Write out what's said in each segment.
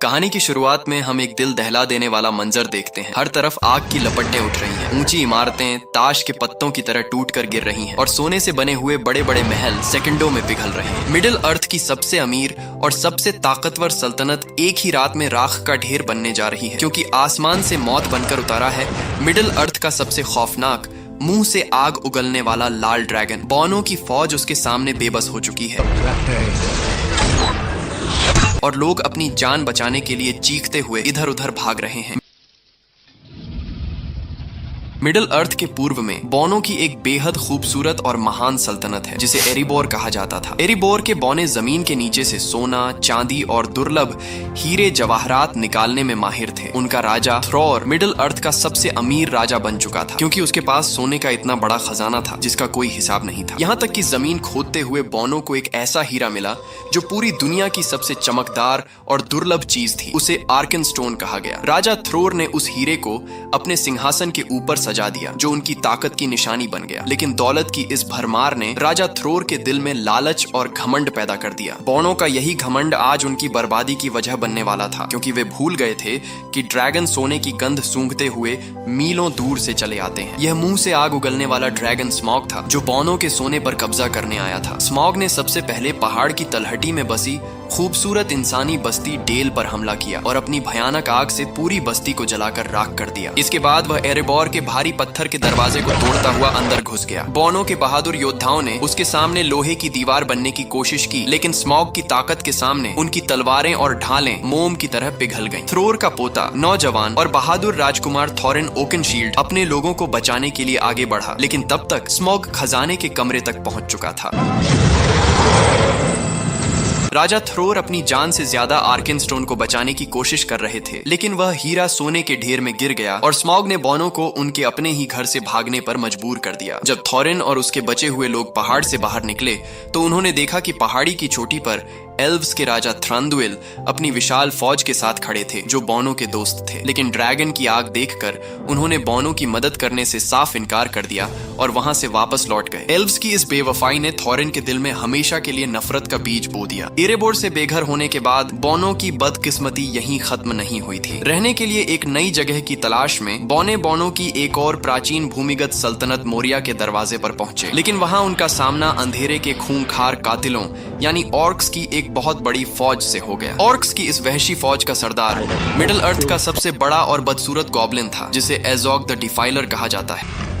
कहानी की शुरुआत में हम एक दिल दहला देने वाला मंजर देखते हैं। हर तरफ आग की लपटें उठ रही हैं, ऊंची इमारतें ताश के पत्तों की तरह टूटकर गिर रही हैं और सोने से बने हुए बड़े बड़े महल सेकंडों में पिघल रहे हैं। मिडिल अर्थ की सबसे अमीर और सबसे ताकतवर सल्तनत एक ही रात में राख का ढेर बनने जा रही है, क्योंकि आसमान से मौत बनकर उतारा है मिडिल अर्थ का सबसे खौफनाक, मुंह से आग उगलने वाला लाल ड्रैगन। बॉनो की फौज उसके सामने बेबस हो चुकी है और लोग अपनी जान बचाने के लिए चीखते हुए इधर उधर भाग रहे हैं। मिडिल अर्थ के पूर्व में बोनो की एक बेहद खूबसूरत और महान सल्तनत है जिसे एरिबोर कहा जाता था। एरिबोर के बौने जमीन के नीचे से सोना, चांदी और दुर्लभ हीरे जवाहरात निकालने में माहिर थे। उनका राजा थ्रॉर मिडिल अर्थ का सबसे अमीर राजा बन चुका था, क्योंकि उसके पास सोने का इतना बड़ा खजाना था जिसका कोई हिसाब नहीं था। यहाँ तक कि जमीन खोदते हुए बोनो को एक ऐसा हीरा मिला जो पूरी दुनिया की सबसे चमकदार और दुर्लभ चीज थी। उसे आर्कन स्टोन कहा गया। राजा थ्रोर ने उस हीरे को अपने सिंहासन के ऊपर सजा दिया, जो उनकी ताकत की निशानी बन गया। लेकिन दौलत की इस भरमार ने राजा थ्रोर के दिल में लालच और घमंड पैदा कर दिया। बोनो का यही घमंड आज उनकी बर्बादी की वजह बनने वाला था, क्योंकि वे भूल गए थे कि ड्रैगन सोने की गंध सूंघते हुए मीलों दूर से चले आते हैं। यह मुंह से आग उगलने वाला ड्रैगन स्मॉग था, जो बोनो के सोने पर कब्जा करने आया था। स्मॉग ने सबसे पहले पहाड़ की तलहटी में बसी खूबसूरत इंसानी बस्ती डेल पर हमला किया और अपनी भयानक आग से पूरी बस्ती को जलाकर राख कर दिया। इसके बाद वह एरेबोर के भारी पत्थर के दरवाजे को तोड़ता हुआ अंदर घुस गया। बोनो के बहादुर योद्धाओं ने उसके सामने लोहे की दीवार बनने की कोशिश की, लेकिन स्मॉग की ताकत के सामने उनकी तलवारें और ढालें मोम की तरह पिघल गईं। थ्रोर का पोता, नौजवान और बहादुर राजकुमार थॉरिन ओकेनशील्ड अपने लोगों को बचाने के लिए आगे बढ़ा, लेकिन तब तक स्मॉग खजाने के कमरे तक पहुंच चुका था। राजा थ्रोर अपनी जान से ज्यादा आर्कन स्टोन को बचाने की कोशिश कर रहे थे, लेकिन वह हीरा सोने के ढेर में गिर गया और स्मॉग ने बोनो को उनके अपने ही घर से भागने पर मजबूर कर दिया। जब थॉरिन और उसके बचे हुए लोग पहाड़ से बाहर निकले तो उन्होंने देखा कि पहाड़ी की चोटी पर एल्व्स के राजा थ्रांडुइल अपनी विशाल फौज के साथ खड़े थे, जो बोनो के दोस्त थे। लेकिन ड्रैगन की आग देखकर उन्होंने बोनो की मदद करने से साफ इनकार कर दिया और वहां से वापस लौट गए। एल्व्स की इस बेवफाई ने थॉरिन के दिल में हमेशा के लिए नफरत का बीज बो दिया। एरेबोर से बेघर होने के बाद बोनो की बदकिस्मती यहीं खत्म नहीं हुई थी। रहने के लिए एक नई जगह की तलाश में बोनो की एक और प्राचीन भूमिगत सल्तनत मोरिया के दरवाजे पर पहुंचे, लेकिन वहां उनका सामना अंधेरे के खूंखार कातिलों यानी ऑर्क्स की एक बहुत बड़ी फौज से हो गया। ऑर्क्स की इस वहशी फौज का सरदार मिडिल अर्थ का सबसे बड़ा और बदसूरत गॉब्लिन था, जिसे एज़ोग द डिफाइलर कहा जाता है।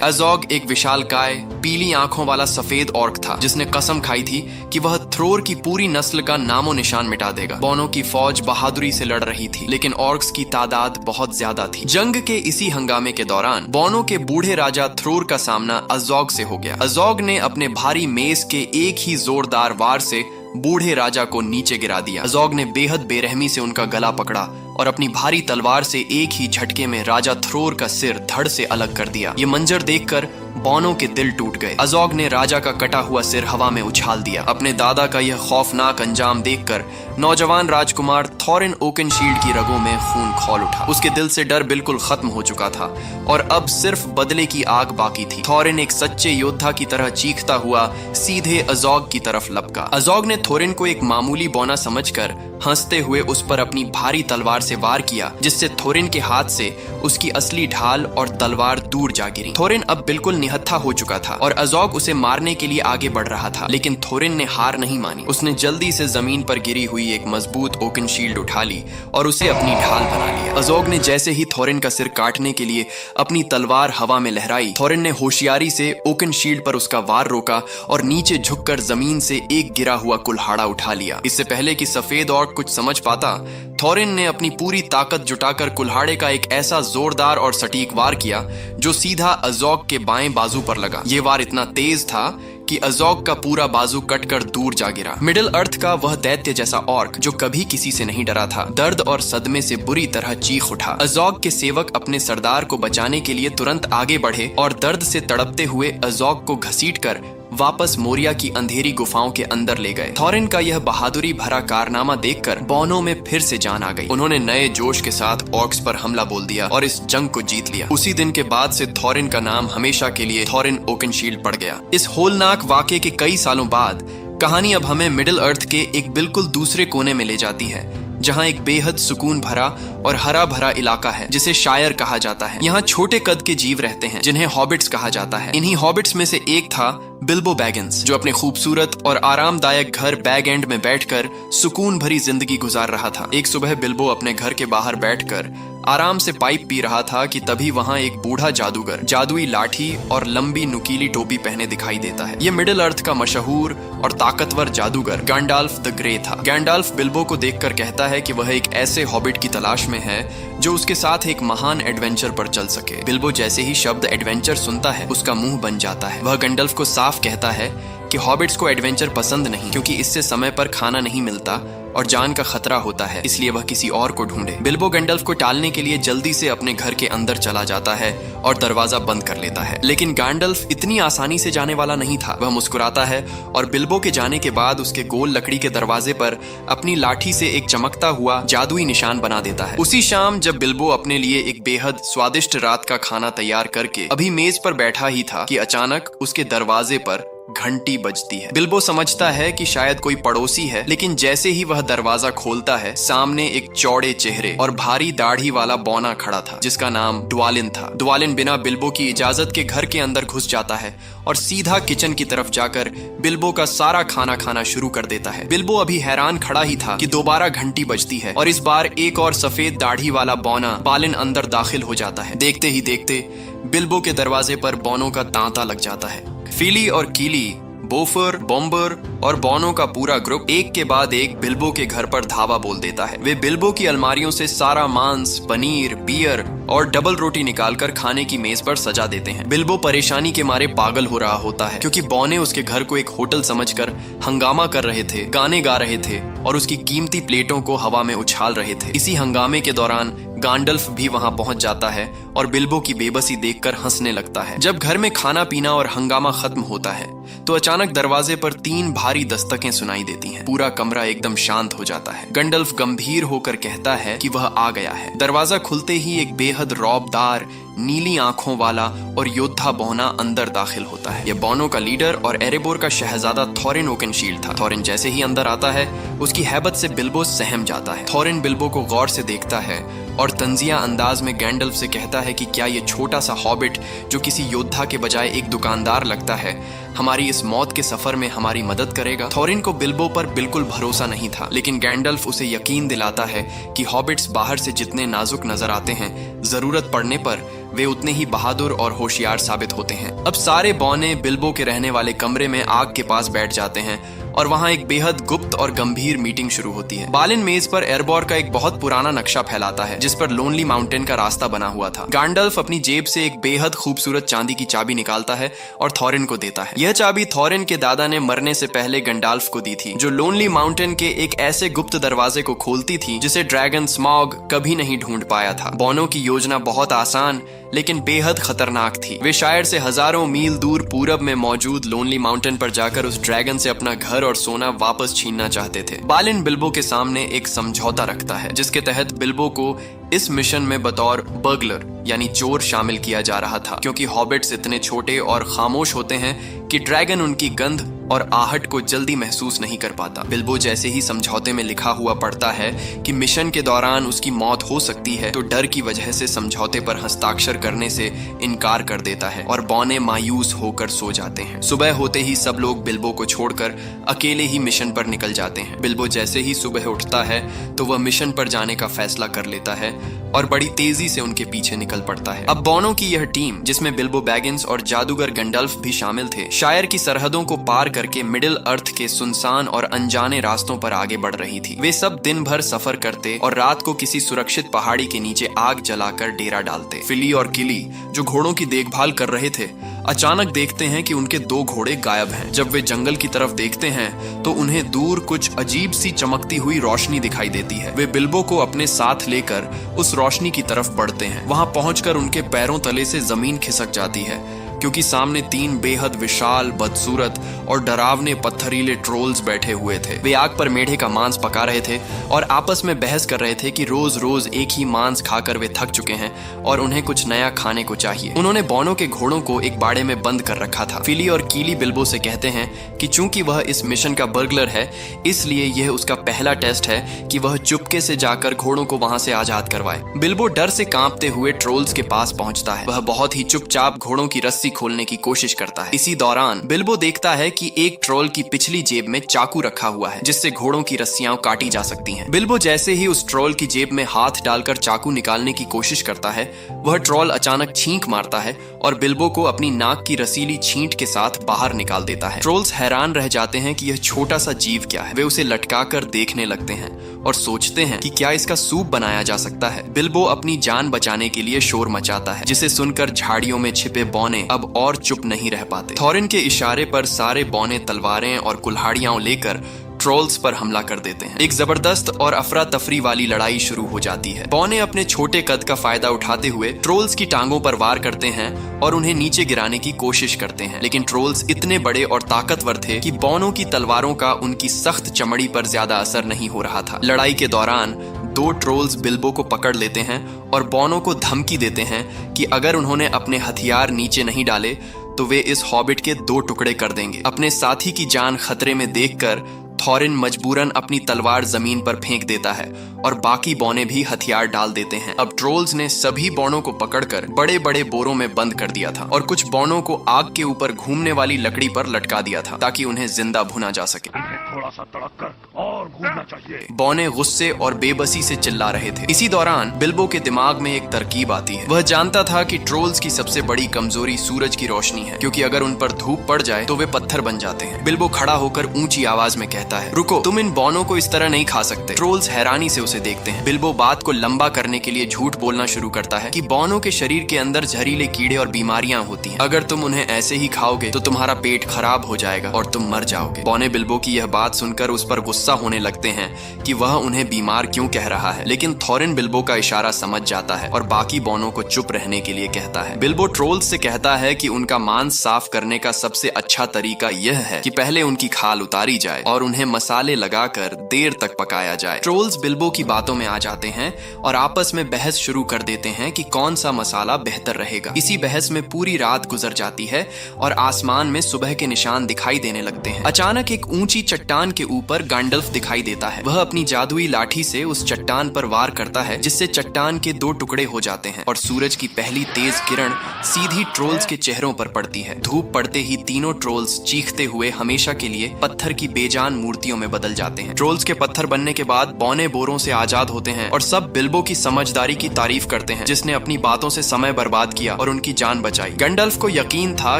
एज़ोग एक विशालकाय, पीली आंखों वाला सफेद ऑर्क था, जिसने कसम खाई थी कि वह थ्रोर की पूरी नस्ल का नामो निशान मिटा देगा। बोनो की फौज बहादुरी से लड़ रही थी, लेकिन ऑर्क्स की तादाद बहुत ज्यादा थी। जंग के इसी हंगामे के दौरान बोनो के बूढ़े राजा थ्रोर का सामना एज़ोग से हो गया। एज़ोग ने अपने भारी मेस के एक ही जोरदार वार से बूढ़े राजा को नीचे गिरा दिया। एज़ोग ने बेहद बेरहमी से उनका गला पकड़ा और अपनी भारी तलवार से एक ही झटके में राजा थ्रोर का सिर धड़ से अलग कर दिया। ये मंजर देखकर बोनो के दिल टूट गए। एज़ोग ने राजा का कटा हुआ सिर हवा में उछाल दिया। अपने दादा का यह खौफनाक अंजाम देखकर नौजवान राजकुमार थॉरिन ओकेनशील्ड की रगों में खून खौल उठा। उसके दिल से डर बिल्कुल खत्म हो चुका था और अब सिर्फ बदले की आग बाकी थी। थॉरिन एक सच्चे योद्धा की तरह चीखता हुआ सीधे एज़ोग की तरफ लपका। एज़ोग ने थॉरिन को एक मामूली बौना समझकर हंसते हुए उस पर अपनी भारी तलवार से वार किया, जिससे थोरिन के हाथ से उसकी असली ढाल और तलवार दूर जा गिरी। थोरिन अब बिल्कुल निहत्था हो चुका था और एज़ोग उसे मारने के लिए आगे बढ़ रहा था, लेकिन थोरिन ने हार नहीं मानी। उसने जल्दी से जमीन पर गिरी हुई एक मजबूत ओकेनशील्ड उठा ली और उसे अपनी ढाल बना लिया। एज़ोग ने जैसे ही थोरिन का सिर काटने के लिए अपनी तलवार हवा में लहराई, थोरिन ने होशियारी से ओकेनशील्ड पर उसका वार रोका और नीचे झुककर जमीन से एक गिरा हुआ कुल्हाड़ा उठा लिया। इससे पहले कि सफेद ऑर्क कुछ समझ पाता, थॉरिन ने अपनी पूरी ताकत जुटाकर कुल्हाड़े का एक ऐसा जोरदार और सटीक वार किया जो सीधा एज़ोग के बाएं बाजू पर लगा। ये वार इतना तेज था कि एज़ोग का पूरा बाजू कटकर दूर जा गिरा। मिडिल अर्थ का वह दैत्य जैसा ऑर्क जो कभी किसी से नहीं डरा था, दर्द और सदमे से बुरी तरह चीख उठा। एज़ोग के सेवक अपने सरदार को बचाने के लिए तुरंत आगे बढ़े और दर्द से तड़पते हुए एज़ोग को घसीटकर वापस मोरिया की अंधेरी गुफाओं के अंदर ले गए। थॉरिन का यह बहादुरी भरा कारनामा देखकर बोनो में फिर से जान आ गई। उन्होंने नए जोश के साथ ऑर्क्स पर हमला बोल दिया और इस जंग को जीत लिया। उसी दिन के बाद से थॉरिन का नाम हमेशा के लिए थॉरिन ओकेनशील्ड पड़ गया। इस होलनाक वाकये के कई सालों बाद कहानी अब हमें मिडिल अर्थ के एक बिल्कुल दूसरे कोने में ले जाती है, जहां एक बेहद सुकून भरा और हरा भरा इलाका है जिसे शायर कहा जाता है। यहाँ छोटे कद के जीव रहते हैं जिन्हें हॉबिट्स कहा जाता है। इन्हीं हॉबिट्स में से एक था बिल्बो बैगिंस, जो अपने खूबसूरत और आरामदायक घर बैग एंड में बैठकर सुकून भरी जिंदगी गुजार रहा था। एक सुबह बिल्बो अपने घर के बाहर बैठकर आराम से पाइप पी रहा था कि तभी वहां एक बूढ़ा जादूगर जादुई लाठी और लंबी नुकीली टोपी पहने दिखाई देता है। ये मिडिल अर्थ का मशहूर और ताकतवर जादूगर गैंडाल्फ द ग्रे था। गैंडाल्फ बिल्बो को देखकर कहता है कि वह एक ऐसे हॉबिट की तलाश में है जो उसके साथ एक महान एडवेंचर पर चल सके। बिल्बो जैसे ही शब्द एडवेंचर सुनता है, उसका मुंह बन जाता है। वह गैंडल्फ को साफ कहता है कि हॉबिट्स को एडवेंचर पसंद नहीं, क्योंकि इससे समय पर खाना नहीं मिलता और जान का खतरा होता है, इसलिए वह किसी और को ढूंढे। बिल्बो गैंडल्फ को टालने के लिए जल्दी से अपने घर के अंदर चला जाता है और दरवाजा बंद कर लेता है। लेकिन गैंडल्फ इतनी आसानी से जाने वाला नहीं था। वह मुस्कुराता है और बिल्बो के जाने के बाद उसके गोल लकड़ी के दरवाजे पर अपनी लाठी से एक चमकता हुआ जादुई निशान बना देता है। उसी शाम जब बिल्बो अपने लिए एक बेहद स्वादिष्ट रात का खाना तैयार करके अभी मेज पर बैठा ही था कि अचानक उसके दरवाजे पर घंटी बजती है। बिल्बो समझता है कि शायद कोई पड़ोसी है, लेकिन जैसे ही वह दरवाजा खोलता है, सामने एक चौड़े चेहरे और भारी दाढ़ी वाला बौना खड़ा था, जिसका नाम ड्वालिन था। ड्वालिन बिना बिल्बो की इजाजत के घर के अंदर घुस जाता है और सीधा किचन की तरफ जाकर बिल्बो का सारा खाना खाना शुरू कर देता है। बिल्बो अभी हैरान खड़ा ही था कि दोबारा घंटी बजती है और इस बार एक और सफेद दाढ़ी वाला बौना ड्वालिन अंदर दाखिल हो जाता है। देखते ही देखते बिल्बो के दरवाजे पर बौनों का तांता लग जाता है। फिली और कीली, बोफर, बॉम्बर और बॉनो का पूरा ग्रुप एक के बाद एक बिल्बो के घर पर धावा बोल देता है। वे बिल्बो की अलमारियों से सारा मांस, पनीर, बियर और डबल रोटी निकालकर खाने की मेज पर सजा देते हैं। बिल्बो परेशानी के मारे पागल हो रहा होता है, क्योंकि बौने उसके घर को एक होटल समझकर हंगामा कर रहे थे, गाने गा रहे थे और उसकी कीमती प्लेटों को हवा में उछाल रहे थे। इसी हंगामे के दौरान गैंडल्फ भी वहां पहुंच जाता है और बिल्बो की बेबसी देखकर हंसने लगता है। जब घर में खाना पीना और हंगामा खत्म होता है तो अचानक दरवाजे पर 3 भारी दस्तकें सुनाई देती हैं। पूरा कमरा एकदम शांत हो जाता है। गैंडल्फ गंभीर होकर कहता है कि वह आ गया है। दरवाजा खुलते ही एक बेहद रौबदार नीली आंखों वाला और योद्धा बौना अंदर दाखिल होता है। यह बौनों का लीडर और एरेबोर का शहजादा थॉरिन ओकेनशील्ड था। थॉरिन जैसे ही अंदर आता है, उसकी हैबत से बिल्बो सहम जाता है। थॉरिन बिल्बो को गौर से देखता है और तंजिया अंदाज में गैंडल्फ से कहता है कि क्या ये छोटा सा हॉबिट, जो किसी योद्धा के बजाय एक दुकानदार लगता है, हमारी इस मौत के सफर में हमारी मदद करेगा। थॉरिन को बिल्बो पर बिल्कुल भरोसा नहीं था, लेकिन गैंडल्फ उसे यकीन दिलाता है कि हॉबिट्स बाहर से जितने नाजुक नजर आते हैं, जरूरत पड़ने पर वे उतने ही बहादुर और होशियार साबित होते हैं। अब सारे बौने बिल्बो के रहने वाले कमरे में आग के पास बैठ जाते हैं और वहां एक बेहद गुप्त और गंभीर मीटिंग शुरू होती है। बालिन मेज पर एरबोर का एक बहुत पुराना नक्शा फैलाता है, जिस पर लोनली माउंटेन का रास्ता बना हुआ था। गैंडल्फ अपनी जेब से एक बेहद खूबसूरत चांदी की चाबी निकालता है और थॉरिन को देता है। यह चाबी थॉरिन के दादा ने मरने से पहले गैंडल्फ को दी थी, जो लोनली माउंटेन के एक ऐसे गुप्त दरवाजे को खोलती थी जिसे ड्रैगन स्मॉग कभी नहीं ढूंढ पाया था। बौनों की योजना बहुत आसान लेकिन बेहद खतरनाक थी। वे शायद से हजारों मील दूर पूरब में मौजूद लोनली माउंटेन पर जाकर उस ड्रैगन से अपना घर और सोना वापस छीनना चाहते थे। बालिन बिल्बो के सामने एक समझौता रखता है, जिसके तहत बिल्बो को इस मिशन में बतौर बर्गलर यानी चोर शामिल किया जा रहा था, क्योंकि हॉबिट्स इतने छोटे और खामोश होते हैं कि ड्रैगन उनकी गंध और आहट को जल्दी महसूस नहीं कर पाता। बिल्बो जैसे ही समझौते में लिखा हुआ पढ़ता है कि मिशन के दौरान उसकी मौत हो सकती है, तो डर की वजह से समझौते पर हस्ताक्षर करने से इनकार कर देता है और बौने मायूस होकर सो जाते हैं। सुबह होते ही सब लोग बिल्बो को छोड़कर अकेले ही मिशन पर निकल जाते हैं। बिल्बो जैसे ही सुबह उठता है तो वह मिशन पर जाने का फैसला कर लेता है और बड़ी तेजी से उनके पीछे निकल पड़ता है। अब बौनों की यह टीम, जिसमें बिल्बो बैगिंस और जादूगर गैंडल्फ भी शामिल थे, शायर की सरहदों को पार करके मिडिल अर्थ के सुनसान और अनजाने रास्तों पर आगे बढ़ रही थी। वे सब दिन भर सफर करते और रात को किसी सुरक्षित पहाड़ी के नीचे आग जलाकर डेरा डालते। फिली और किली, जो घोड़ों की देखभाल कर रहे थे, अचानक देखते हैं कि उनके 2 घोड़े गायब हैं। जब वे जंगल की तरफ देखते हैं तो उन्हें दूर कुछ अजीब सी चमकती हुई रोशनी दिखाई देती है। वे बिल्बो को अपने साथ लेकर उस रोशनी की तरफ बढ़ते हैं। वहां पहुंचकर उनके पैरों तले से जमीन खिसक जाती है, क्योंकि सामने 3 बेहद विशाल, बदसूरत और डरावने पत्थरीले ट्रोल्स बैठे हुए थे। वे आग पर मेढे का मांस पका रहे थे और आपस में बहस कर रहे थे कि रोज रोज एक ही मांस खाकर वे थक चुके हैं और उन्हें कुछ नया खाने को चाहिए। उन्होंने बोनो के घोड़ों को एक बाड़े में बंद कर रखा था। फिली और कीली बिल्बो से कहते हैं कि चूंकि वह इस मिशन का बर्गलर है, इसलिए यह उसका पहला टेस्ट है कि वह चुपके से जाकर घोड़ों को वहां से आजाद करवाए। बिल्बो डर से कांपते हुए ट्रोल्स के पास पहुंचता है। वह बहुत ही चुपचाप घोड़ों की रस्सी खोलने की कोशिश करता है। इसी दौरान बिल्बो देखता है कि एक ट्रोल की पिछली जेब में चाकू रखा हुआ है, जिससे घोड़ों की रस्सियां काटी जा सकती हैं। बिल्बो जैसे ही उस ट्रोल की जेब में हाथ डालकर चाकू निकालने की कोशिश करता है, वह ट्रोल अचानक छींक मारता है और बिल्बो को अपनी नाक की रसीली छींट के साथ बाहर निकाल देता है। ट्रोल्स हैरान रह जाते हैं कि यह छोटा सा जीव क्या है। वे उसे लटकाकर देखने लगते हैं और सोचते हैं कि क्या इसका सूप बनाया जा सकता है। बिल्बो अपनी जान बचाने के लिए शोर मचाता है, जिसे सुनकर झाड़ियों में छिपे बौने अब और चुप नहीं रह पाते। थॉरिन के इशारे पर सारे बौने तलवारें और कुल्हाड़ियां लेकर ट्रोल्स पर हमला कर देते हैं। एक जबरदस्त और अफरा तफरी वाली लड़ाई शुरू हो जाती है। बौने अपने छोटे कद का फायदा उठाते हुए ट्रोल्स की टांगों पर वार करते हैं और उन्हें नीचे गिराने की कोशिश करते हैं, लेकिन ट्रोल्स इतने बड़े और ताकतवर थे कि बौनों की तलवारों का उनकी सख्त चमड़ी पर ज्यादा असर नहीं हो रहा था। लड़ाई के दौरान 2 ट्रोल्स बिल्बो को पकड़ लेते हैं और बौनों को धमकी देते हैं कि अगर उन्होंने अपने हथियार नीचे नहीं डाले तो वे इस हॉबिट के 2 टुकड़े कर देंगे। अपने साथी की जान खतरे में देखकर थॉरिन मजबूरन अपनी तलवार जमीन पर फेंक देता है और बाकी बौने भी हथियार डाल देते हैं। अब ट्रोल्स ने सभी बौनों को पकड़कर बड़े बड़े बोरों में बंद कर दिया था और कुछ बौनों को आग के ऊपर घूमने वाली लकड़ी पर लटका दिया था ताकि उन्हें जिंदा भुना जा सके। थोड़ा सा तड़क कर और घूमना चाहिए। बौने गुस्से और बेबसी से चिल्ला रहे थे। इसी दौरान बिल्बो के दिमाग में एक तरकीब आती है। वह जानता था कि ट्रोल्स की सबसे बड़ी कमजोरी सूरज की रोशनी है, क्योंकि अगर उन पर धूप पड़ जाए तो वे पत्थर बन जाते हैं। बिल्बो खड़ा होकर ऊंची आवाज में कहता है, रुको, तुम इन बौनों को इस तरह नहीं खा सकते। ट्रोल्स हैरानी से उसे देखते हैं। बिल्बो बात को लंबा करने के लिए झूठ बोलना शुरू करता है कि बौनों के शरीर के अंदर जहरीले कीड़े और बीमारियां होती हैं। अगर तुम उन्हें ऐसे ही खाओगे तो तुम्हारा पेट खराब हो जाएगा और तुम मर जाओगे। बौने बिल्बो की यह बात सुनकर उस पर गुस्सा होने लगते हैं कि वह उन्हें बीमार क्यों कह रहा है, लेकिन थॉरिन बिल्बो का इशारा समझ जाता है और बाकी बौनों को चुप रहने के लिए कहता है। बिल्बो ट्रोल्स से कहता है कि उनका मांस साफ करने का सबसे अच्छा तरीका यह है कि पहले उनकी खाल उतारी जाए और उन्हें मसाले लगाकर देर तक पकाया जाए। ट्रोल्स बिल्बो की बातों में आ जाते हैं और आपस में बहस शुरू कर देते हैं कि कौन सा मसाला बेहतर रहेगा। इसी बहस में पूरी रात गुजर जाती है और आसमान में सुबह के निशान दिखाई देने लगते हैं। अचानक एक ऊंची चट्टान के ऊपर गैंडल्फ दिखाई देता है। वह अपनी जादुई लाठी से उस चट्टान पर वार करता है, जिससे चट्टान के 2 टुकड़े हो जाते हैं और सूरज की पहली तेज किरण सीधी ट्रोल्स के चेहरों पर पड़ती है। धूप पड़ते ही तीनों ट्रोल्स चीखते हुए हमेशा के लिए पत्थर की बेजान मूर्तियों में बदल जाते हैं। ट्रोल्स के पत्थर बनने के बाद बौने बोरों से आजाद होते हैं और सब बिल्बो की समझदारी की तारीफ करते हैं, जिसने अपनी बातों से समय बर्बाद किया और उनकी जान बचाई। गैंडल्फ को यकीन था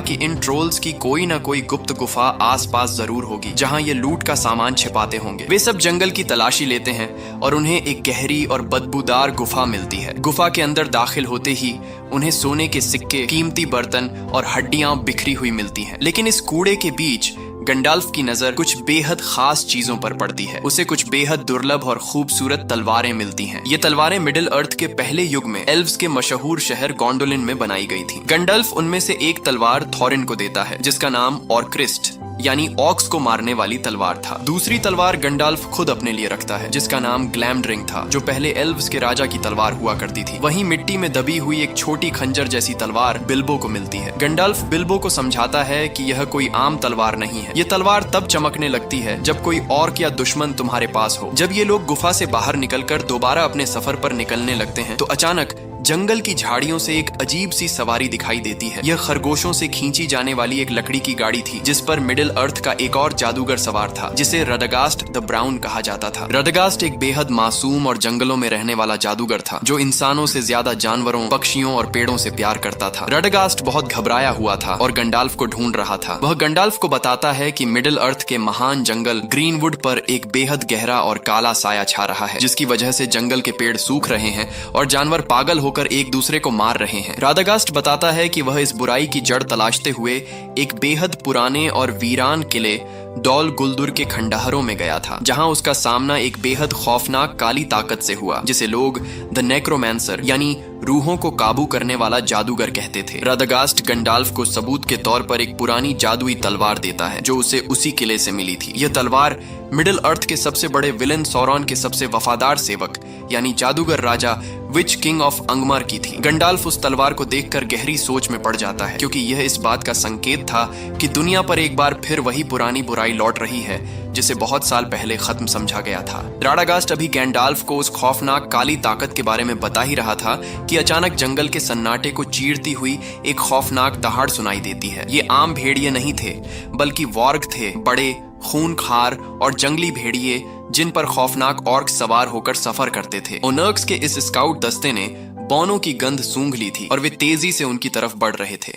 कि इन ट्रोल्स की कोई ना कोई गुप्त गुफा आसपास जरूर होगी, जहां ये लूट का सामान छिपाते होंगे। वे सब जंगल की तलाशी लेते हैं और उन्हें एक गहरी और बदबूदार गुफा मिलती है। गुफा के अंदर दाखिल होते ही उन्हें सोने के सिक्के, कीमती बर्तन और हड्डियां बिखरी हुई मिलती हैं। लेकिन इस कूड़े के बीच गंडाल्फ की नजर कुछ बेहद खास चीजों पर पड़ती है। उसे कुछ बेहद दुर्लभ और खूबसूरत तलवारें मिलती हैं। ये तलवारें मिडिल अर्थ के पहले युग में एल्व्स के मशहूर शहर गोंडोलिन में बनाई गई थी। गंडाल्फ उनमें से एक तलवार थॉरिन को देता है, जिसका नाम ऑर्क्रिस्ट यानी ऑक्स को मारने वाली तलवार था। दूसरी तलवार गंडाल्फ खुद अपने लिए रखता है, जिसका नाम ग्लैमड्रिंग था, जो पहले एल्व्स के राजा की तलवार हुआ करती थी। वहीं मिट्टी में दबी हुई एक छोटी खंजर जैसी तलवार बिल्बो को मिलती है। गंडाल्फ बिल्बो को समझाता है कि यह कोई आम तलवार नहीं है। ये तलवार तब चमकने लगती है जब कोई ऑर्क या दुश्मन तुम्हारे पास हो। जब ये लोग गुफा से बाहर निकलकर दोबारा अपने सफर पर निकलने लगते हैं तो अचानक जंगल की झाड़ियों से एक अजीब सी सवारी दिखाई देती है। यह खरगोशों से खींची जाने वाली एक लकड़ी की गाड़ी थी, जिस पर मिडिल अर्थ का एक और जादूगर सवार था, जिसे रडगास्ट द ब्राउन कहा जाता था। रडगास्ट एक बेहद मासूम और जंगलों में रहने वाला जादूगर था, जो इंसानों से ज्यादा जानवरों, पक्षियों और पेड़ों से प्यार करता था। रडगास्ट बहुत घबराया हुआ था और गंडाल्फ को ढूंढ रहा था। वह गंडाल्फ को बताता है कि मिडिल अर्थ के महान जंगल ग्रीनवुड पर एक बेहद गहरा और काला साया छा रहा है, जिसकी वजह से जंगल के पेड़ सूख रहे हैं और जानवर पागल होकर एक दूसरे को मार रहे हैं। रादागास्ट बताता है कि वह इस बुराई की जड़ तलाशते हुए एक बेहद पुराने और वीरान किले डॉल गुलदुर के खंडहरों में गया था, जहां उसका सामना एक बेहद खौफनाक काली ताकत से हुआ जिसे लोग द नेक्रोमैंसर यानी रूहों को काबू करने वाला जादूगर कहते थे। रादागास्ट गंडाल्फ को सबूत के तौर पर एक पुरानी जादुई तलवार देता है जो उसे उसी किले से मिली थी। यह तलवार मिडिल अर्थ के सबसे बड़े विलेन सौरॉन के सबसे वफादार सेवक यानी जादूगर राजा विच किंग ऑफ अंगमार की थी। गंडाल्फ उस तलवार को देखकर गहरी सोच में पड़ जाता है, क्योंकि यह इस बात का संकेत था कि दुनिया पर एक बार फिर वही पुरानी बुराई लौट रही है जिसे बहुत साल पहले खत्म समझा गया था। राडागास्ट अभी गैंडाल्फ को उस खौफनाक काली ताकत के बारे में बता ही रहा था कि अचानक जंगल के सन्नाटे को चीरती हुई एक खौफनाक दहाड़ सुनाई देती है। ये आम भेड़िए नहीं थे, बल्कि वॉर्ग थे, बड़े खूनखार और जंगली भेड़िए जिन पर खौफनाक ऑर्क सवार होकर सफर करते थे। ओनर्क्स के इस स्काउट दस्ते ने बॉनो की गंध सूंघ ली थी और वे तेजी से उनकी तरफ बढ़ रहे थे।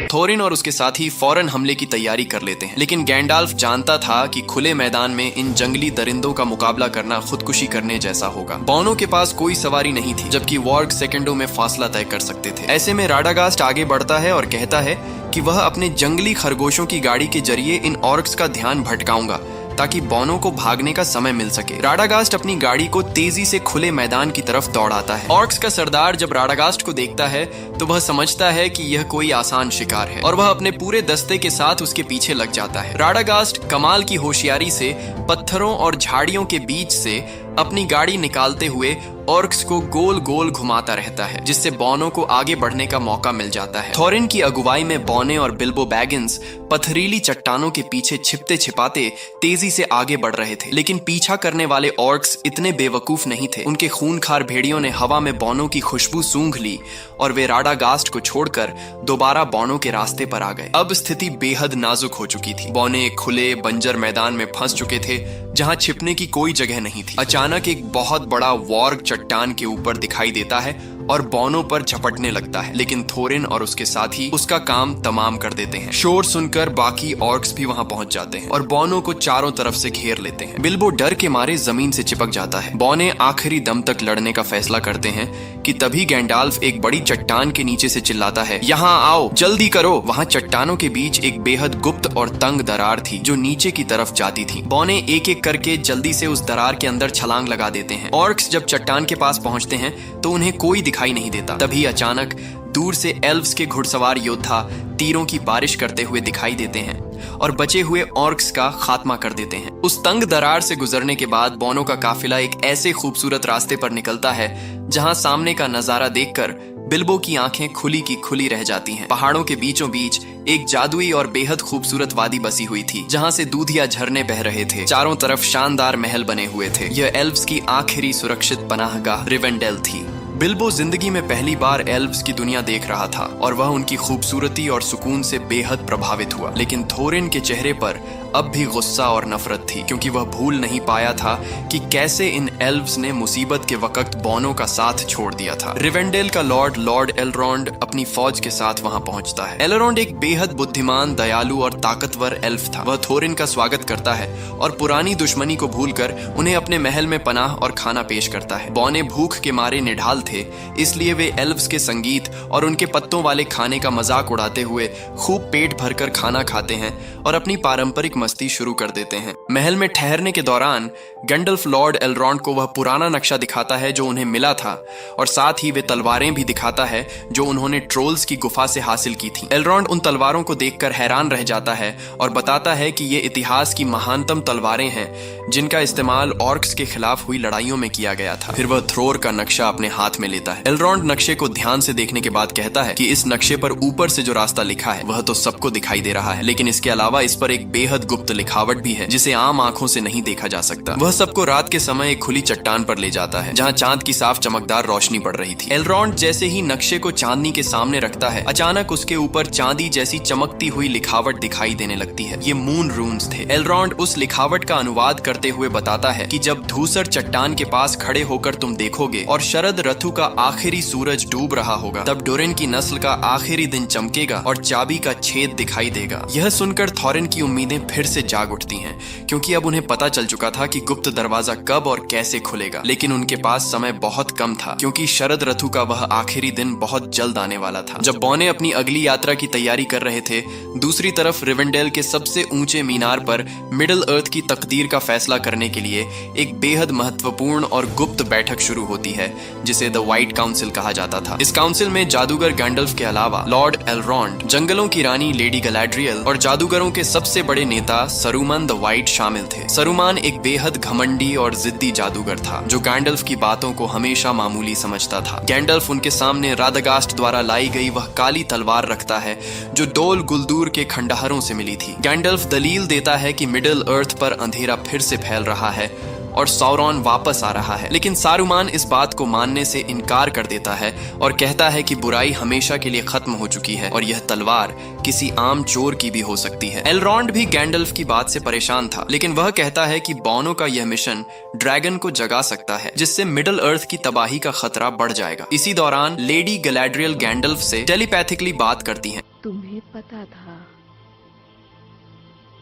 थोरिन और उसके साथी फौरन हमले की तैयारी कर लेते हैं, लेकिन गैंडाल्फ जानता था कि खुले मैदान में इन जंगली दरिंदों का मुकाबला करना खुदकुशी करने जैसा होगा। बॉनो के पास कोई सवारी नहीं थी, जबकि वॉर्ग सेकंडों में फासला तय कर सकते थे। ऐसे में राडागास्ट आगे बढ़ता है और कहता है कि वह अपने जंगली खरगोशों की गाड़ी के जरिए इन ऑर्क्स का ध्यान भटकाऊंगा ताकि बॉनो को भागने का समय मिल सके। राडागास्ट अपनी गाड़ी को तेजी से खुले मैदान की तरफ दौड़ाता है। ऑर्क्स का सरदार जब राडागास्ट को देखता है तो वह समझता है कि यह कोई आसान शिकार है और वह अपने पूरे दस्ते के साथ उसके पीछे लग जाता है। राडागास्ट कमाल की होशियारी से पत्थरों और झाड़ियों के बीच से अपनी गाड़ी निकालते हुए ऑर्क्स को गोल गोल घुमाता रहता है, जिससे बॉनो को आगे बढ़ने का मौका मिल जाता है। थोरिन की अगुवाई में बॉने और बिल्बो बैगिंस पथरीली चट्टानों के पीछे छिपते छिपाते तेजी से आगे बढ़ रहे थे, लेकिन पीछा करने वाले ऑर्क्स इतने बेवकूफ नहीं थे। उनके खूनखार भेड़ियों ने हवा में बॉनो की खुशबू सूंघ ली और वे राडागास्ट को छोड़कर दोबारा बॉनो के रास्ते पर आ गए। अब स्थिति बेहद नाजुक हो चुकी थी। बॉने एक खुले बंजर मैदान में फंस चुके थे जहां छिपने की कोई जगह नहीं थी। अचानक एक बहुत बड़ा वॉर्ग चट्टान के ऊपर दिखाई देता है और बॉनो पर झपटने लगता है, लेकिन थोरिन और उसके साथी उसका काम तमाम कर देते हैं। शोर सुनकर बाकी ऑर्क्स भी वहां पहुंच जाते हैं और बॉनो को चारों तरफ से घेर लेते हैं। बिल्बो डर के मारे जमीन से चिपक जाता है। बॉने आखिरी दम तक लड़ने का फैसला करते हैं कि तभी गैंडाल्फ एक बड़ी चट्टान के नीचे से चिल्लाता है, यहाँ आओ, जल्दी करो। वहां चट्टानों के बीच एक बेहद गुप्त और तंग दरार थी जो नीचे की तरफ जाती थी। बॉने एक एक करके जल्दी से उस दरार के अंदर छलांग लगा देते हैं। ऑर्क्स जब चट्टान के पास पहुंचते हैं तो उन्हें कोई दिखाई नहीं देता। तभी अचानक दूर से एल्व्स के घुड़सवार योद्धा तीरों की बारिश करते हुए दिखाई देते हैं और बचे हुए ऑर्क्स का खात्मा कर देते हैं। उस तंग दरार से गुजरने के बाद बॉनो का काफिला एक ऐसे खूबसूरत रास्ते पर निकलता है जहां सामने का नजारा देखकर बिल्बो की आंखें खुली की खुली रह जाती हैं। पहाड़ों के बीचों बीच एक जादुई और बेहद खूबसूरत वादी बसी हुई थी जहां से दूधिया झरने बह रहे थे। चारों तरफ शानदार महल बने हुए थे। यह एल्व्स की आखिरी सुरक्षित पनाहगाह रिवेंडेल थी। बिल्बो जिंदगी में पहली बार एल्व्स की दुनिया देख रहा था और वह उनकी खूबसूरती और सुकून से बेहद प्रभावित हुआ, लेकिन थोरिन के चेहरे पर अब भी गुस्सा और नफरत थी, क्योंकि वह भूल नहीं पाया था कि कैसे इन एल्व्स ने मुसीबत के वक्त बॉनो का साथ छोड़ दिया था। रिवेंडेल का लॉर्ड एलरोंड अपनी फौज के साथ वहां पहुंचता है। एलरोंड एक बेहद बुद्धिमान, दयालु और ताकतवर एल्फ था। वह थोरिन का स्वागत करता है और पुरानी दुश्मनी को भूलकर उन्हें अपने महल में पनाह और खाना पेश करता है। बॉने भूख के मारे निढाल थे, इसलिए वे एल्व्स के संगीत और उनके पत्तों वाले खाने का मजाक उड़ाते हुए खूब पेट भरकर खाना खाते हैं और अपनी पारंपरिक मस्ती शुरू कर देते हैं। महल में ठहरने के दौरान गैंडल्फ लॉर्ड एलरोंड को वह पुराना नक्शा दिखाता है जो उन्हें मिला था और साथ ही वे तलवारें भी दिखाता है जो उन्होंने ट्रोल्स की गुफा से हासिल की थी। एलरोंड उन तलवारों को देखकर हैरान रह जाता है और बताता है कि ये इतिहास की महानतम तलवारें हैं जिनका इस्तेमाल ऑर्क्स के खिलाफ हुई लड़ाइयों में किया गया था। फिर वह थ्रोर का नक्शा अपने हाथ में लेता है। एलरोंड नक्शे को ध्यान से देखने के बाद कहता है कि इस नक्शे पर ऊपर से जो रास्ता लिखा है वह तो सबको दिखाई दे रहा है, लेकिन इसके अलावा इस पर एक बेहद गुप्त लिखावट भी है जिसे आम आंखों से नहीं देखा जा सकता। वह सबको रात के समय एक खुली चट्टान पर ले जाता है जहां चांद की साफ चमकदार रोशनी पड़ रही थी। एलरोंड जैसे ही नक्शे को चांदनी के सामने रखता है, अचानक उसके ऊपर चांदी जैसी चमकती हुई लिखावट दिखाई देने लगती है। ये मून रून्स थे। एलरोंड उस लिखावट का अनुवाद करते हुए बताता है कि जब धूसर चट्टान के पास खड़े होकर तुम देखोगे और शरद ऋतु का आखिरी सूरज डूब रहा होगा, तब डोरिन की नस्ल का आखिरी दिन चमकेगा और चाबी का छेद दिखाई देगा। यह सुनकर थोरिन की उम्मीदें फिर फिर से जाग उठती हैं, क्योंकि अब उन्हें पता चल चुका था कि गुप्त दरवाजा कब और कैसे खुलेगा। लेकिन उनके पास समय बहुत कम था, क्योंकि शरद ऋतु का वह आखिरी दिन बहुत जल्द आने वाला था। जब बॉने अपनी अगली यात्रा की तैयारी कर रहे थे, दूसरी तरफ रिवेंडेल के सबसे ऊंचे मीनार पर मिडिल अर्थ की तकदीर का फैसला करने के लिए एक बेहद महत्वपूर्ण और गुप्त बैठक शुरू होती है, जिसे द व्हाइट काउंसिल कहा जाता था। इस काउंसिल में जादूगर गैंडल्फ के अलावा लॉर्ड एलरॉन्ड, जंगलों की रानी लेडी गैलाड्रियल और जादूगरों के सबसे बड़े नेता सरूमन द व्हाइट शामिल थे। सरूमान एक बेहद घमंडी और जिद्दी जादूगर था, जो गैंडल्फ की बातों को हमेशा मामूली समझता था। गैंडल्फ उनके सामने रादागास्ट द्वारा लाई गई वह काली तलवार रखता है, जो डोल गुलदूर के खंडहरों से मिली थी। गैंडल्फ दलील देता है कि मिडिल अर्थ पर अंधेरा फिर से फैल रहा है और सौरॉन वापस आ रहा है, लेकिन सारूमान इस बात को मानने से इनकार कर देता है और कहता है कि बुराई हमेशा के लिए खत्म हो चुकी है और यह तलवार किसी आम चोर की भी हो सकती है। एलरॉन्ड भी गैंडल्फ की बात से परेशान था, लेकिन वह कहता है कि बॉनो का यह मिशन ड्रैगन को जगा सकता है, जिससे मिडिल अर्थ की तबाही का खतरा बढ़ जाएगा। इसी दौरान लेडी गैलाड्रियल गैंडल्फ से टेलीपैथिकली बात करती हैं, तुम्हें पता था,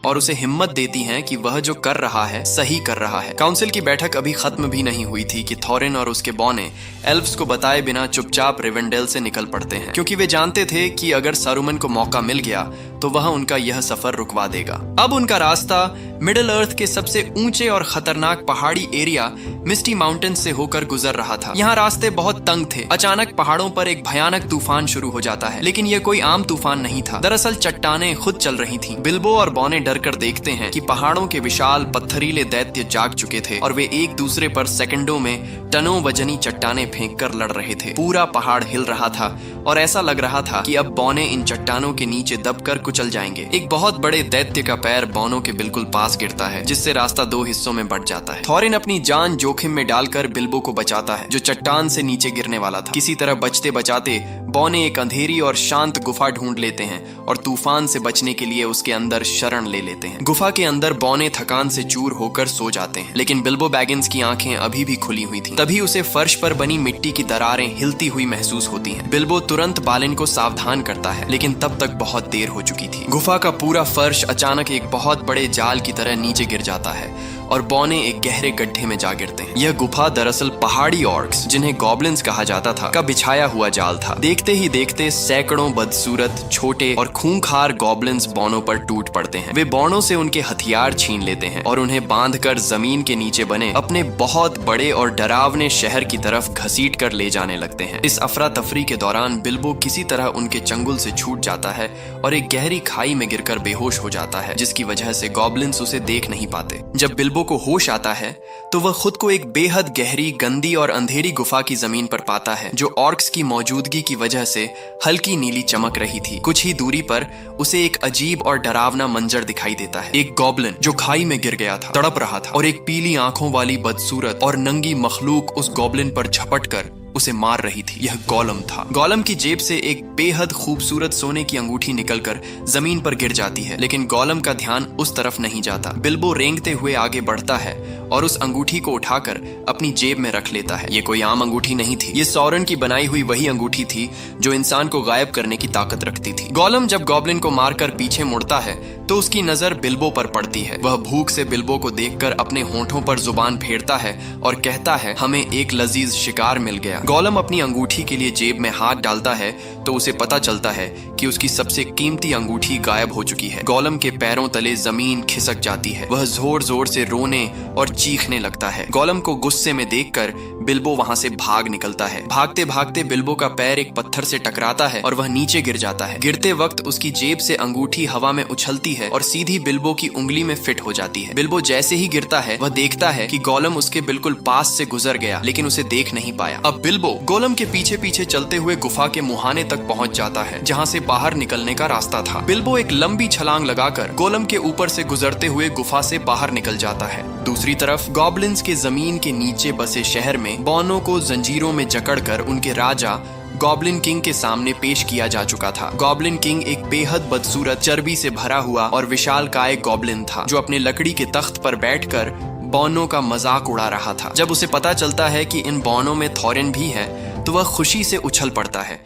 और उसे हिम्मत देती हैं कि वह जो कर रहा है सही कर रहा है। काउंसिल की बैठक अभी खत्म भी नहीं हुई थी कि थॉरिन और उसके बॉने एल्व्स को बताए बिना चुपचाप रिवेंडेल से निकल पड़ते हैं, क्योंकि वे जानते थे कि अगर सारूमन को मौका मिल गया तो वह उनका यह सफर रुकवा देगा। अब उनका रास्ता मिडिल अर्थ के सबसे ऊंचे और खतरनाक पहाड़ी एरिया मिस्टी माउंटेन से होकर गुजर रहा था। यहाँ रास्ते बहुत तंग थे। अचानक पहाड़ों पर एक भयानक तूफान शुरू हो जाता है, लेकिन यह कोई आम तूफान नहीं था। दरअसल चट्टानें खुद चल रही थीं। बिल्बो और बॉने डरकर देखते हैं कि पहाड़ों के विशाल पत्थरीले दैत्य जाग चुके थे और वे एक दूसरे पर सेकंडों में टनों वजनी चट्टानें फेंक कर लड़ रहे थे। पूरा पहाड़ हिल रहा था और ऐसा लग रहा था कि अब बॉने इन चट्टानों के नीचे दबकर कुचल जाएंगे। एक बहुत बड़े दैत्य का पैर बॉनों के बिल्कुल पास गिरता है, जिससे रास्ता दो हिस्सों में बंट जाता है। थॉरिन अपनी जान जोखिम में डालकर बिल्बो को बचाता है, जो चट्टान से नीचे गिरने वाला था। किसी तरह बचते बचाते बॉने एक अंधेरी और शांत गुफा ढूंढ लेते हैं और तूफान से बचने के लिए उसके अंदर शरण ले लेते हैं। गुफा के अंदर बॉने थकान से चूर होकर सो जाते हैं, लेकिन बिल्बो बैगिंस की आंखें अभी भी खुली हुई थीं। तभी उसे फर्श पर बनी मिट्टी की दरारें हिलती हुई महसूस होती हैं। बिल्बो तुरंत बालिन को सावधान करता है, लेकिन तब तक बहुत देर हो चुकी थी। गुफा का पूरा फर्श अचानक एक बहुत बड़े जाल की तरह नीचे गिर जाता है और बॉने एक गहरे गड्ढे में जा गिरते हैं। यह गुफा दरअसल पहाड़ी ऑर्क्स, जिन्हें गॉब्लिन्स कहा जाता था, का बिछाया हुआ जाल था। देखते ही देखते सैकड़ों बदसूरत छोटे और खूंखार गॉब्लिन्स बॉनों पर टूट पड़ते हैं। वे बॉनों से उनके हथियार छीन लेते हैं और उन्हें बांधकर जमीन के नीचे बने अपने बहुत बड़े और डरावने शहर की तरफ घसीट कर ले जाने लगते हैं। इस अफरा तफरी के दौरान बिल्बो किसी तरह उनके चंगुल से छूट जाता है और एक गहरी खाई में गिरकर बेहोश हो जाता है, जिसकी वजह से गॉब्लिन्स उसे देख नहीं पाते। जब बिल्बो को होश आता है तो वह खुद को एक बेहद गहरी, गंदी और अंधेरी गुफा की जमीन पर पाता है, जो ऑर्क्स की मौजूदगी की वजह से हल्की नीली चमक रही थी। कुछ ही दूरी पर उसे एक अजीब और डरावना मंजर दिखाई देता है। एक गॉब्लिन जो खाई में गिर गया था, तड़प रहा था और एक पीली आंखों वाली बदसूरत और नंगी मखलूक उस गॉब्लिन पर झपटकर उसे मार रही थी। यह गोलम था। गोलम की जेब से एक बेहद खूबसूरत सोने की अंगूठी निकलकर जमीन पर गिर जाती है, लेकिन गोलम का ध्यान उस तरफ नहीं जाता। बिल्बो रेंगते हुए आगे बढ़ता है और उस अंगूठी को उठाकर अपनी जेब में रख लेता है। ये कोई आम अंगूठी नहीं थी। ये सौरन की बनाई हुई वही अंगूठी थी जो इंसान को गायब करने की ताकत रखती थी। गोलम जब गॉब्लिन को मारकर पीछे मुड़ता है तो उसकी नजर बिल्बो पर पड़ती है। वह भूख से बिल्बो को देखकर अपने होंठों पर जुबान फेरता है और कहता है, हमें एक लजीज शिकार मिल गया। गोलम अपनी अंगूठी के लिए जेब में हाथ डालता है तो उसे पता चलता है कि उसकी सबसे कीमती अंगूठी गायब हो चुकी है। गोलम के पैरों तले जमीन खिसक जाती है। वह जोर जोर से रोने और चीखने लगता है। गोलम को गुस्से में देखकर बिल्बो वहां से भाग निकलता है। भागते भागते बिल्बो का पैर एक पत्थर से टकराता है और वह नीचे गिर जाता है। गिरते वक्त उसकी जेब से अंगूठी हवा में उछलती है और सीधी बिल्बो की उंगली में फिट हो जाती है। बिल्बो जैसे ही गिरता है वह देखता है कि गोलम उसके बिल्कुल पास से गुजर गया, लेकिन उसे देख नहीं पाया। अब बिल्बो गोलम के पीछे पीछे चलते हुए गुफा के मुहाने तक पहुंच जाता है, जहां से बाहर निकलने का रास्ता था। बिल्बो एक लंबी छलांग लगाकर गोलम के ऊपर से गुजरते हुए गुफा से बाहर निकल जाता है। दूसरी तरफ गॉब्लिन्स के जमीन के नीचे बसे शहर में बॉनों को जंजीरों में जकड़कर उनके राजा गॉब्लिन किंग के सामने पेश किया जा चुका था। गॉब्लिन किंग एक बेहद बदसूरत, चर्बी से भरा हुआ और विशालकाय गॉब्लिन था, जो अपने लकड़ी के तख्त पर बैठकर बॉनों का मजाक उड़ा रहा था। जब उसे पता चलता है कि इन बॉनों में थॉरिन भी है तो वह खुशी से उछल पड़ता है।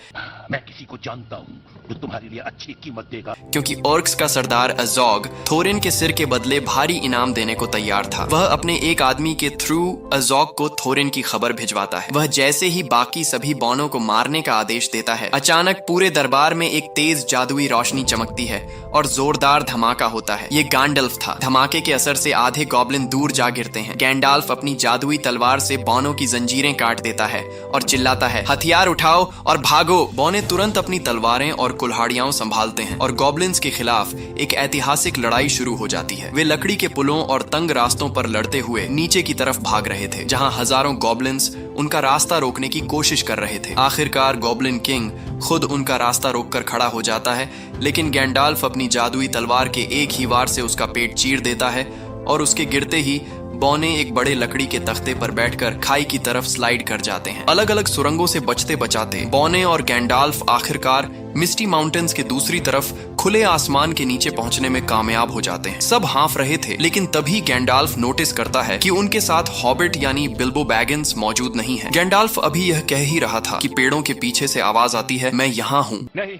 मैं किसी को जानता हूँ जो तुम्हारे लिए अच्छी कीमत देगा। क्योंकि ऑर्क्स का सरदार अजोग थोरिन के सिर के बदले भारी इनाम देने को तैयार था। वह अपने एक आदमी के थ्रू अजोग को थोरिन की खबर भिजवाता है। वह जैसे ही बाकी सभी बॉनों को मारने का आदेश देता है, अचानक पूरे दरबार में एक तेज जादुई रोशनी चमकती है और जोरदार धमाका होता है। ये गैंडल्फ था। धमाके के असर से आधे गॉब्लिन दूर जा गिरते हैं। गैंडाल्फ अपनी जादुई तलवार से बॉनों की जंजीरें काट देता है और चिल्लाता है, हथियार उठाओ और भागो। बॉने तुरंत अपनी तलवारें और कुल्हाड़ियां संभालते हैं और गॉब्लिन्स के खिलाफ एक ऐतिहासिक लड़ाई शुरू हो जाती है। वे लकड़ी के पुलों और तंग रास्तों पर लड़ते हुए नीचे की तरफ भाग रहे थे, जहां हजारों गॉब्लिन्स उनका रास्ता रोकने की कोशिश कर रहे थे। आखिरकार गॉब्लिन किंग खुद उनका रास्ता रोककर खड़ा हो जाता है, लेकिन गैंडाल्फ अपनी जादुई तलवार के एक ही वार से उसका पेट चीर देता है और उसके गिरते ही बॉने एक बड़े लकड़ी के तख्ते पर बैठकर खाई की तरफ स्लाइड कर जाते हैं। अलग अलग सुरंगों से बचते बचाते बॉने और गैंडाल्फ आखिरकार मिस्टी माउंटेन्स के दूसरी तरफ खुले आसमान के नीचे पहुंचने में कामयाब हो जाते हैं। सब हाँफ रहे थे, लेकिन तभी गैंडाल्फ नोटिस करता है कि उनके साथ हॉबिट यानी बिल्बो बैगिंस मौजूद नहीं है। गैंडाल्फ अभी यह कह ही रहा था कि पेड़ों के पीछे से आवाज आती है, मैं यहाँ हूँ। नहीं,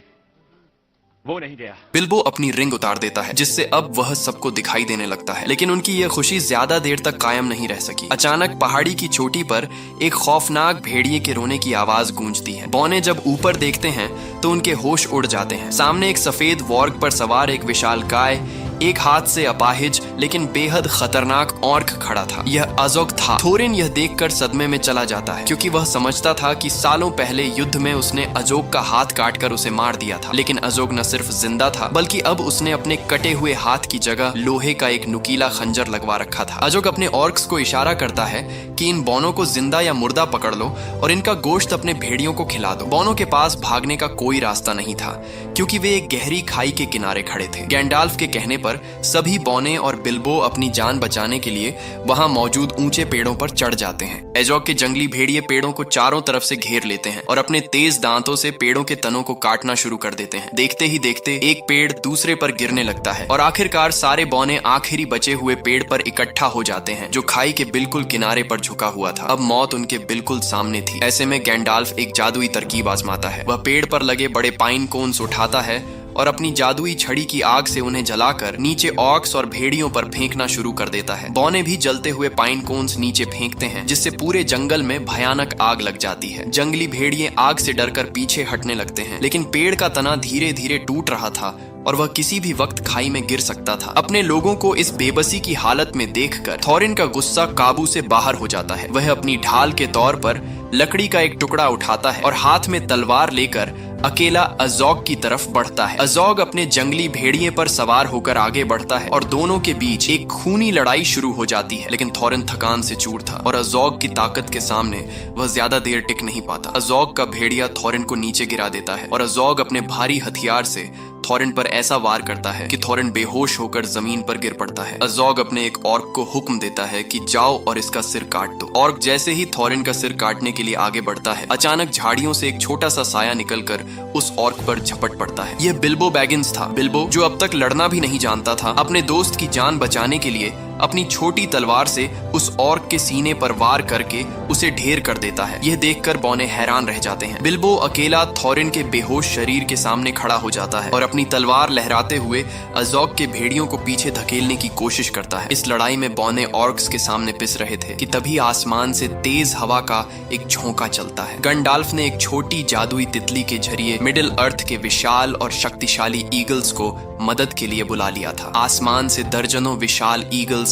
वो नहीं गया। बिल्बो अपनी रिंग उतार देता है, जिससे अब वह सबको दिखाई देने लगता है। लेकिन उनकी यह खुशी ज्यादा देर तक कायम नहीं रह सकी। अचानक पहाड़ी की चोटी पर एक खौफनाक भेड़िए के रोने की आवाज गूंजती है। बॉने जब ऊपर देखते हैं तो उनके होश उड़ जाते हैं। सामने एक सफेद वॉर्ग पर सवार एक विशालकाय, एक हाथ से अपाहिज लेकिन बेहद खतरनाक ऑर्क खड़ा था। यह अजोग था। थोरिन यह देखकर सदमे में चला जाता है, क्योंकि वह समझता था कि सालों पहले युद्ध में उसने अजोग का हाथ काटकर उसे मार दिया था। लेकिन अजोग न सिर्फ जिंदा था, बल्कि अब उसने अपने कटे हुए हाथ की जगह लोहे का एक नुकीला खंजर लगवा रखा था। अजोग अपने ऑर्क्स को इशारा करता है कि इन बॉनों को जिंदा या मुर्दा पकड़ लो और इनका गोश्त अपने भेड़ियों को खिला दो। बॉनों के पास भागने का कोई रास्ता नहीं था, क्योंकि वे एक गहरी खाई के किनारे खड़े थे। गैंडाल्फ के कहने पर सभी बॉने और बिल्बो अपनी जान बचाने के लिए वहां मौजूद ऊंचे पेड़ों पर चढ़ जाते हैं। एजोग के जंगली भेड़िए पेड़ों को चारों तरफ से घेर लेते हैं और अपने तेज दांतों से पेड़ों के तनों को काटना शुरू कर देते हैं। देखते ही देखते एक पेड़ दूसरे पर गिरने लगता है और आखिरकार सारे बॉने आखिरी बचे हुए पेड़ पर इकट्ठा हो जाते हैं, जो खाई के बिल्कुल किनारे पर झुका हुआ था। अब मौत उनके बिल्कुल सामने थी। ऐसे में गैंडाल्फ एक जादुई तरकीब आजमाता है। वह पेड़ पर लगे बड़े पाइन कोन्स उठाता है और अपनी जादुई छड़ी की आग से उन्हें जलाकर नीचे ऑक्स और भेड़ियों पर फेंकना शुरू कर देता है। बॉने भी जलते हुए पाइन कोन्स नीचे फेंकते हैं, जिससे पूरे जंगल में भयानक आग लग जाती है। जंगली भेड़िए आग से डरकर पीछे हटने लगते हैं, लेकिन पेड़ का तना धीरे धीरे टूट रहा था और वह किसी भी वक्त खाई में गिर सकता था। अपने लोगों को इस बेबसी की हालत में देखकर थोरिन का गुस्सा काबू से बाहर हो जाता है। वह अपनी ढाल के तौर पर लकड़ी का एक टुकड़ा उठाता है और हाथ में तलवार लेकर अकेला अजोग की तरफ बढ़ता है। अजोग अपने जंगली भेड़िए पर सवार होकर आगे बढ़ता है और दोनों के बीच एक खूनी लड़ाई शुरू हो जाती है। लेकिन थोरिन थकान से चूर था और अजोग की ताकत के सामने वह ज्यादा देर टिक नहीं पाता। अजोग का भेड़िया थोरिन को नीचे गिरा देता है और अजोग अपने भारी हथियार से थोरिन पर ऐसा वार करता है कि थोरिन बेहोश होकर जमीन पर गिर पड़ता है। अजोग अपने एक ऑर्क को हुक्म देता है कि जाओ और इसका सिर काट दो। ऑर्क जैसे ही थोरिन का सिर काटने के लिए आगे बढ़ता है, अचानक झाड़ियों से एक छोटा सा साया निकलकर उस ऑर्क पर झपट पड़ता है। यह बिल्बो बैगिंस था। बिल्बो, जो अब तक लड़ना भी नहीं जानता था, अपने दोस्त की जान बचाने के लिए अपनी छोटी तलवार से उस ऑर्क के सीने पर वार करके उसे ढेर कर देता है। यह देखकर बॉने हैरान रह जाते हैं। बिल्बो अकेला थोरिन के बेहोश शरीर के सामने खड़ा हो जाता है और अपनी तलवार लहराते हुए अजोग के भेड़ियों को पीछे धकेलने की कोशिश करता है। इस लड़ाई में बॉने ऑर्क्स के सामने पिस रहे थे कि तभी आसमान से तेज हवा का एक झोंका चलता है। गैंडाल्फ ने एक छोटी जादुई तितली के जरिए मिडिल अर्थ के विशाल और शक्तिशाली ईगल्स को मदद के लिए बुला लिया था। आसमान से दर्जनों विशाल ईगल्स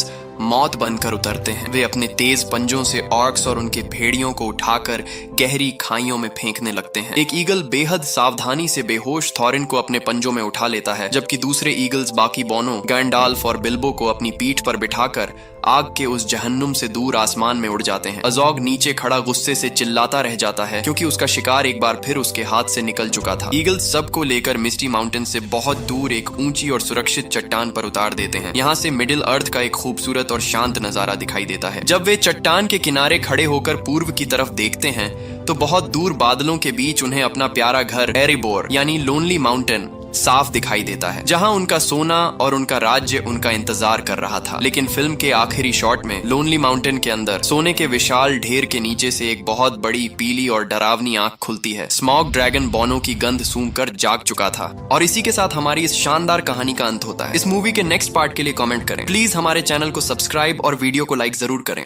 मौत बनकर उतरते हैं। वे अपने तेज पंजों से ऑर्क्स और उनके भेड़ियों को उठाकर गहरी खाइयों में फेंकने लगते हैं। एक ईगल बेहद सावधानी से बेहोश थोरिन को अपने पंजों में उठा लेता है, जबकि दूसरे ईगल्स बाकी बॉनों, गैंडाल्फ और बिल्बो को अपनी पीठ पर बिठाकर आग के उस जहन्नुम से दूर आसमान में उड़ जाते हैं। अजोग नीचे खड़ा गुस्से से चिल्लाता रह जाता है, क्योंकि उसका शिकार एक बार फिर उसके हाथ से निकल चुका था। ईगल सबको लेकर मिस्टी माउंटेन से बहुत दूर एक ऊंची और सुरक्षित चट्टान पर उतार देते हैं। यहाँ से मिडिल अर्थ का एक खूबसूरत और शांत नजारा दिखाई देता है। जब वे चट्टान के किनारे खड़े होकर पूर्व की तरफ देखते हैं तो बहुत दूर बादलों के बीच उन्हें अपना प्यारा घर एरिबोर यानी लोनली माउंटेन साफ दिखाई देता है, जहां उनका सोना और उनका राज्य उनका इंतजार कर रहा था। लेकिन फिल्म के आखिरी शॉट में लोनली माउंटेन के अंदर सोने के विशाल ढेर के नीचे से एक बहुत बड़ी पीली और डरावनी आंख खुलती है। स्मॉग ड्रैगन बोनो की गंध सूंघकर जाग चुका था। और इसी के साथ हमारी इस शानदार कहानी का अंत होता है। इस मूवी के नेक्स्ट पार्ट के लिए कमेंट करें। प्लीज हमारे चैनल को सब्सक्राइब और वीडियो को लाइक जरूर करें।